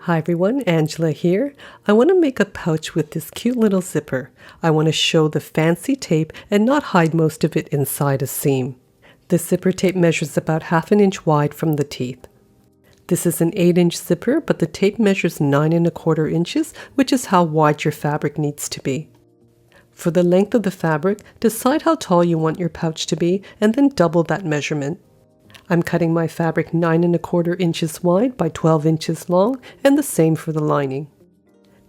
Hi everyone, Angela here. I want to make a pouch with this cute little zipper. I want to show the fancy tape and not hide most of it inside a seam. This zipper tape measures about 1/2 inch wide from the teeth. This is an 8-inch zipper, but the tape measures 9¼ inches, which is how wide your fabric needs to be. For the length of the fabric, decide how tall you want your pouch to be and then double that measurement. I'm cutting my fabric 9¼ inches wide by 12 inches long, and the same for the lining.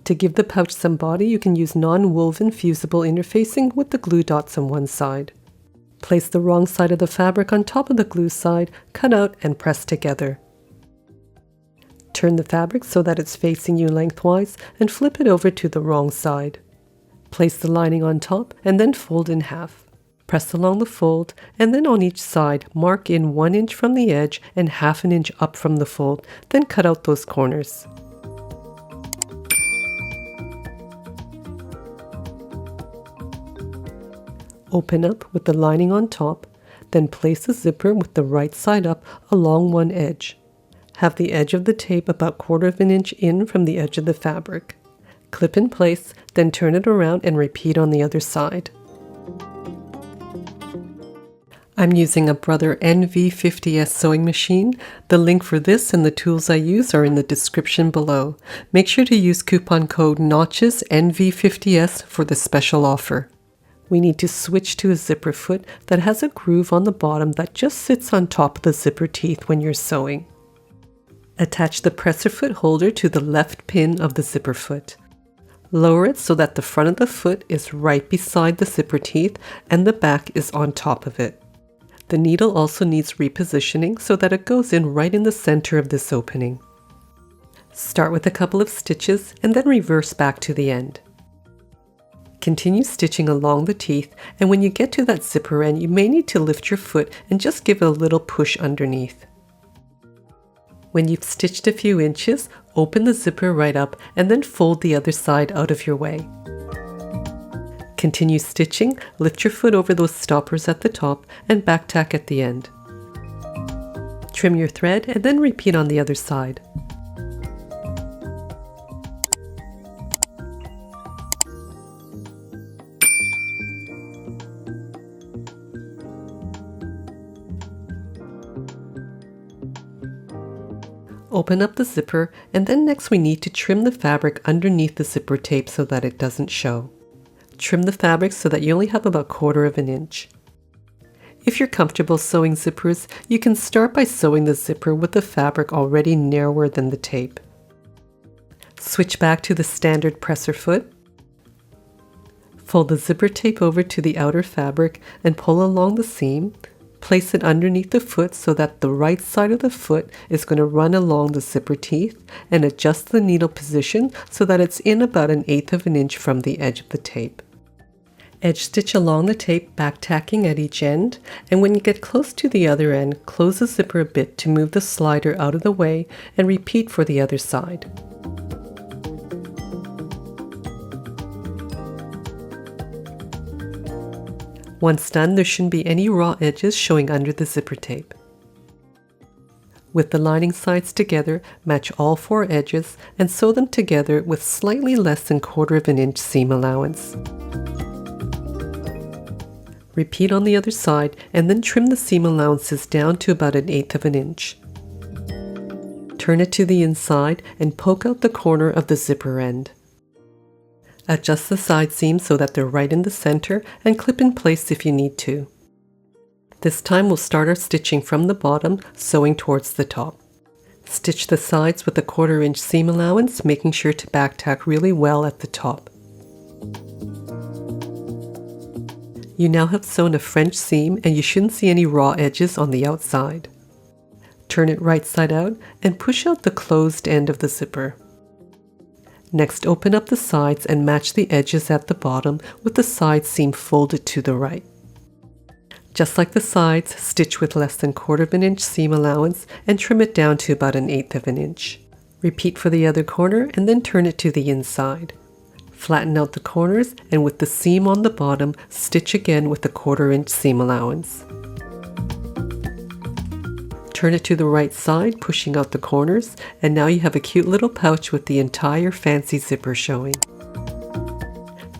To give the pouch some body, you can use non-woven fusible interfacing with the glue dots on one side. Place the wrong side of the fabric on top of the glue side, cut out and press together. Turn the fabric so that it's facing you lengthwise and flip it over to the wrong side. Place the lining on top and then fold in half. Press along the fold, and then on each side, mark in 1 inch from the edge and 1/2 inch up from the fold, then cut out those corners. Open up with the lining on top, then place the zipper with the right side up along one edge. Have the edge of the tape about 1/4 inch in from the edge of the fabric. Clip in place, then turn it around and repeat on the other side. I'm using a Brother NV50S sewing machine. The link for this and the tools I use are in the description below. Make sure to use coupon code NOTCHES NV50S for the special offer. We need to switch to a zipper foot that has a groove on the bottom that just sits on top of the zipper teeth when you're sewing. Attach the presser foot holder to the left pin of the zipper foot. Lower it so that the front of the foot is right beside the zipper teeth and the back is on top of it. The needle also needs repositioning so that it goes in right in the center of this opening. Start with a couple of stitches and then reverse back to the end. Continue stitching along the teeth, and when you get to that zipper end, you may need to lift your foot and just give it a little push underneath. When you've stitched a few inches, open the zipper right up and then fold the other side out of your way. Continue stitching, lift your foot over those stoppers at the top and back tack at the end. Trim your thread and then repeat on the other side. Open up the zipper, and then next we need to trim the fabric underneath the zipper tape so that it doesn't show. Trim the fabric so that you only have about 1/4 inch. If you're comfortable sewing zippers, you can start by sewing the zipper with the fabric already narrower than the tape. Switch back to the standard presser foot. Fold the zipper tape over to the outer fabric and pull along the seam. Place it underneath the foot so that the right side of the foot is going to run along the zipper teeth, and adjust the needle position so that it's in about 1/8 inch from the edge of the tape. Edge stitch along the tape, back tacking at each end, and when you get close to the other end, close the zipper a bit to move the slider out of the way and repeat for the other side. Once done, there shouldn't be any raw edges showing under the zipper tape. With the lining sides together, match all 4 edges and sew them together with slightly less than 1/4 inch seam allowance. Repeat on the other side and then trim the seam allowances down to about 1/8 inch. Turn it to the inside and poke out the corner of the zipper end. Adjust the side seams so that they're right in the center and clip in place if you need to. This time we'll start our stitching from the bottom, sewing towards the top. Stitch the sides with a 1/4 inch seam allowance, making sure to back tack really well at the top. You now have sewn a French seam and you shouldn't see any raw edges on the outside. Turn it right side out and push out the closed end of the zipper. Next, open up the sides and match the edges at the bottom with the side seam folded to the right. Just like the sides, stitch with less than 1/4 inch seam allowance and trim it down to about 1/8 inch. Repeat for the other corner and then turn it to the inside. Flatten out the corners, and with the seam on the bottom, stitch again with the 1/4 inch seam allowance. Turn it to the right side, pushing out the corners, and now you have a cute little pouch with the entire fancy zipper showing.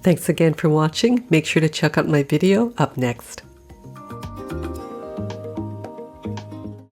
Thanks again for watching. Make sure to check out my video up next.